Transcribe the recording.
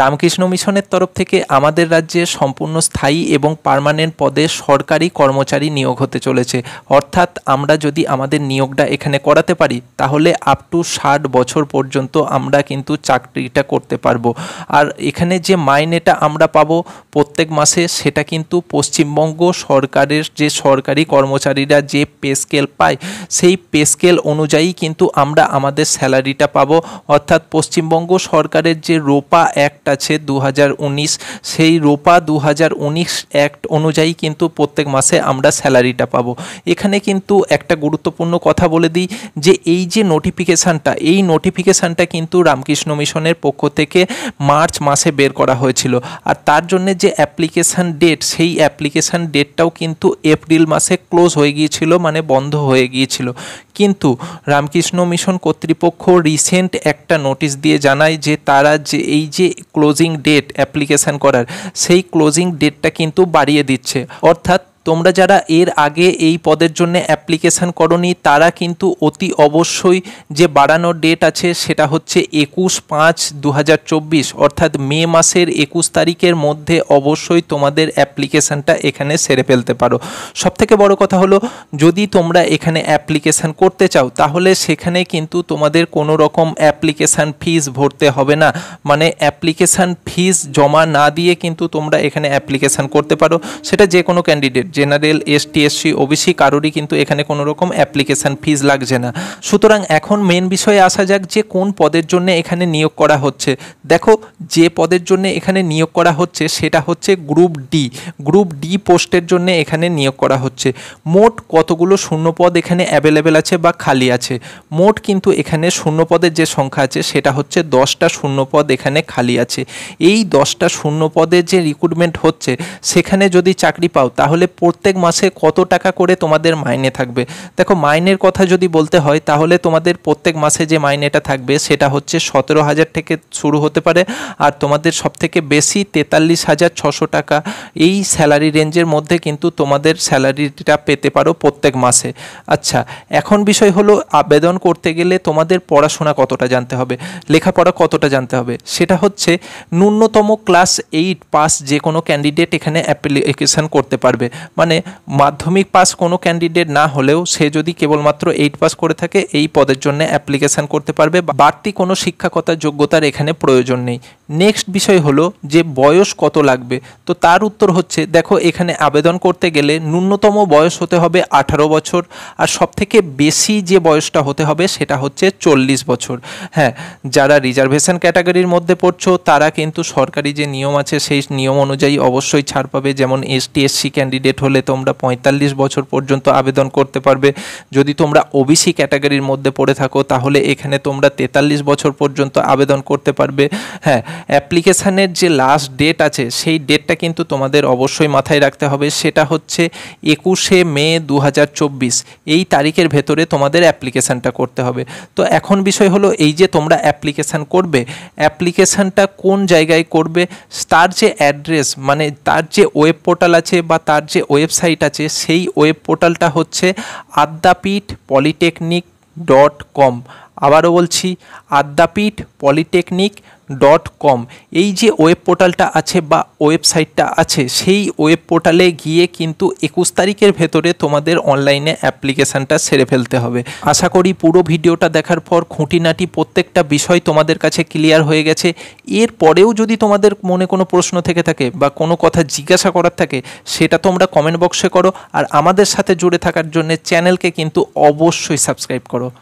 রামকৃষ্ণ মিশনের তরফ থেকে আমাদের রাজ্যে সম্পূর্ণ স্থায়ী এবং পার্মানেন্ট পদে সরকারি কর্মচারী নিয়োগ হতে চলেছে। অর্থাৎ আমরা যদি আমাদের নিয়োগটা এখানে করাতে পারি তাহলে আপ টু 60 বছর পর্যন্ত আমরা কিন্তু চাকরিটা করতে পারবো। আর এখানে যে মাইনেটা আমরা পাবো প্রত্যেক মাসে সেটা কিন্তু পশ্চিমবঙ্গ সরকারের যে সরকারি কর্মচারীরা যে পে স্কেল পায় সেই পে স্কেল অনুযায়ী কিন্তু আমরা আমাদের স্যালারিটা পাবো। অর্থাৎ পশ্চিমবঙ্গ সরকারের যে রোপা অ্যাক্ট আছে 2019, সেই রোপা 2019 অ্যাক্ট অনুযায়ী কিন্তু প্রত্যেক মাসে আমরা স্যালারিটা পাবো। এখানে কিন্তু একটা গুরুত্বপূর্ণ কথা বলে দিই যে এই যে নোটিফিকেশানটা কিন্তু রামকৃষ্ণ মিশনের পক্ষ থেকে মার্চ মাসে বের করা হয়েছিল। আর তার জন্য যে অ্যাপ্লিকেশান ডেট, সেই অ্যাপ্লিকেশান ডেটটাও কিন্তু এপ্রিল মাসে ক্লোজ হয়ে গিয়েছিল, মানে বন্ধ হয়ে গিয়েছিল। কিন্তু রামকৃষ্ণ মিশন কর্তৃপক্ষ রিসেন্ট একটা নোটিশ দিয়ে জানায় যে তারা যে এই যে ক্লোজিং ডেট অ্যাপ্লিকেশান করার, সেই ক্লোজিং ডেটটা কিন্তু বাড়িয়ে দিচ্ছে। অর্থাৎ তোমরা যারা এর আগে এই পদের জন্য অ্যাপ্লিকেশান করনি তারা কিন্তু অতি অবশ্যই যে বাড়ানোর ডেট আছে সেটা হচ্ছে 21/5/2024, অর্থাৎ মে মাসের 21 তারিখের মধ্যে অবশ্যই তোমাদের অ্যাপ্লিকেশানটা এখানে সেরে ফেলতে পারো। সবথেকে বড় কথা হলো যদি তোমরা এখানে অ্যাপ্লিকেশান করতে চাও তাহলে সেখানে কিন্তু তোমাদের কোনো রকম অ্যাপ্লিকেশান ফিস ভরতে হবে না, মানে অ্যাপ্লিকেশান ফিস জমা না দিয়ে কিন্তু তোমরা এখানে অ্যাপ্লিকেশান করতে পারো। সেটা যে কোনো candidate, general, ST, SC, OBC কারোরই কিন্তু এখানে কোনো রকম অ্যাপ্লিকেশান ফিস লাগছে না। সুতরাং এখন মেন বিষয়ে আসা যাক যে কোন পদের জন্য এখানে নিয়োগ করা হচ্ছে। দেখো, যে পদের জন্য এখানে নিয়োগ করা হচ্ছে সেটা হচ্ছে গ্রুপ ডি পোস্টের জন্য এখানে নিয়োগ করা হচ্ছে। মোট কতগুলো শূন্যপদ এখানে অ্যাভেলেবেল আছে বা খালি আছে? মোট কিন্তু এখানে শূন্যপদের যে সংখ্যা আছে সেটা হচ্ছে 10টা শূন্যপদ এখানে খালি আছে। এই 10টা শূন্যপদের যে রিক্রুটমেন্ট হচ্ছে সেখানে যদি চাকরি পাও তাহলে প্রত্যেক মাসে কত টাকা করে তোমাদের মাইনে থাকবে? দেখো, মাইনের কথা যদি বলতে হয় তাহলে তোমাদের প্রত্যেক মাসে যে মাইনেটা থাকবে সেটা হচ্ছে 17,000 থেকে শুরু হতে পারে, আর তোমাদের সবথেকে বেশি 43,600 টাকা এই স্যালারি রেঞ্জের মধ্যে কিন্তু তোমাদের স্যালারিটা পেতে পারো প্রত্যেক মাসে। আচ্ছা, এখন বিষয় হলো আবেদন করতে গেলে তোমাদের পড়াশোনা কতটা জানতে হবে, লেখাপড়া কতটা জানতে হবে। সেটা হচ্ছে ন্যূনতম ক্লাস 8 পাস যে কোনো ক্যান্ডিডেট এখানে অ্যাপ্লিকেশান করতে পারবে। মানে মাধ্যমিক পাস কোনো ক্যান্ডিডেট না হলেও সে যদি কেবলমাত্র 8 পাস করে থাকে এই পদের জন্য অ্যাপ্লিকেশান করতে পারবে, বাড়তি কোনো শিক্ষাগত যোগ্যতার এখানে প্রয়োজন নেই। নেক্সট বিষয় হলো যে বয়স কত লাগবে, তো তার উত্তর হচ্ছে দেখো, এখানে আবেদন করতে গেলে ন্যূনতম বয়স হতে হবে 18 বছর, আর সবথেকে বেশি যে বয়সটা হতে হবে সেটা হচ্ছে 40 বছর। হ্যাঁ, যারা রিজার্ভেশন ক্যাটাগরির মধ্যে পড়ছো তারা কিন্তু সরকারি যে নিয়ম আছে সেই নিয়ম অনুযায়ী অবশ্যই ছাড় পাবে। যেমন এসটি, এসসি ক্যান্ডিডেট হলে তোমরা 45 বছর পর্যন্ত আবেদন করতে পারবে। যদি তোমরা ওবিসি ক্যাটাগরির মধ্যে পড়ে থাকো তাহলে এখানে তোমরা 43 বছর পর্যন্ত আবেদন করতে পারবে। হ্যাঁ, অ্যাপ্লিকেশানের যে লাস্ট ডেট আছে সেই ডেটটা কিন্তু তোমাদের অবশ্যই মাথায় রাখতে হবে, সেটা হচ্ছে 21শে মে 2024। এই তারিখের ভেতরে তোমাদের অ্যাপ্লিকেশানটা করতে হবে। তো এখন বিষয় হলো এই যে তোমরা অ্যাপ্লিকেশান করবে, অ্যাপ্লিকেশানটা কোন জায়গায় করবে তার যে অ্যাড্রেস, মানে তার যে ওয়েব পোর্টাল আছে বা তার যে ওয়েবসাইট আছে সেই ওয়েব পোর্টালটা হচ্ছে addapitpolytechnic.com। আবারও বলছি, addapitpolytechnic.com। এই যে ওয়েব পোর্টালটা আছে বা ওয়েবসাইটটা আছে সেই ওয়েব পোর্টালে গিয়ে কিন্তু 21 তারিখের ভেতরে তোমাদের অনলাইনে অ্যাপ্লিকেশানটা সেরে ফেলতে হবে। আশা করি পুরো ভিডিওটা দেখার পর খুঁটিনাটি প্রত্যেকটা বিষয় তোমাদের কাছে ক্লিয়ার হয়ে গেছে। এর পরেও যদি তোমাদের মনে কোনো প্রশ্ন থেকে থাকে বা কোনো কথা জিজ্ঞাসা করার থাকে সেটা তোমরা কমেন্ট বক্সে করো, আর আমাদের সাথে জুড়ে থাকার জন্য চ্যানেলকে কিন্তু অবশ্যই সাবস্ক্রাইব করো।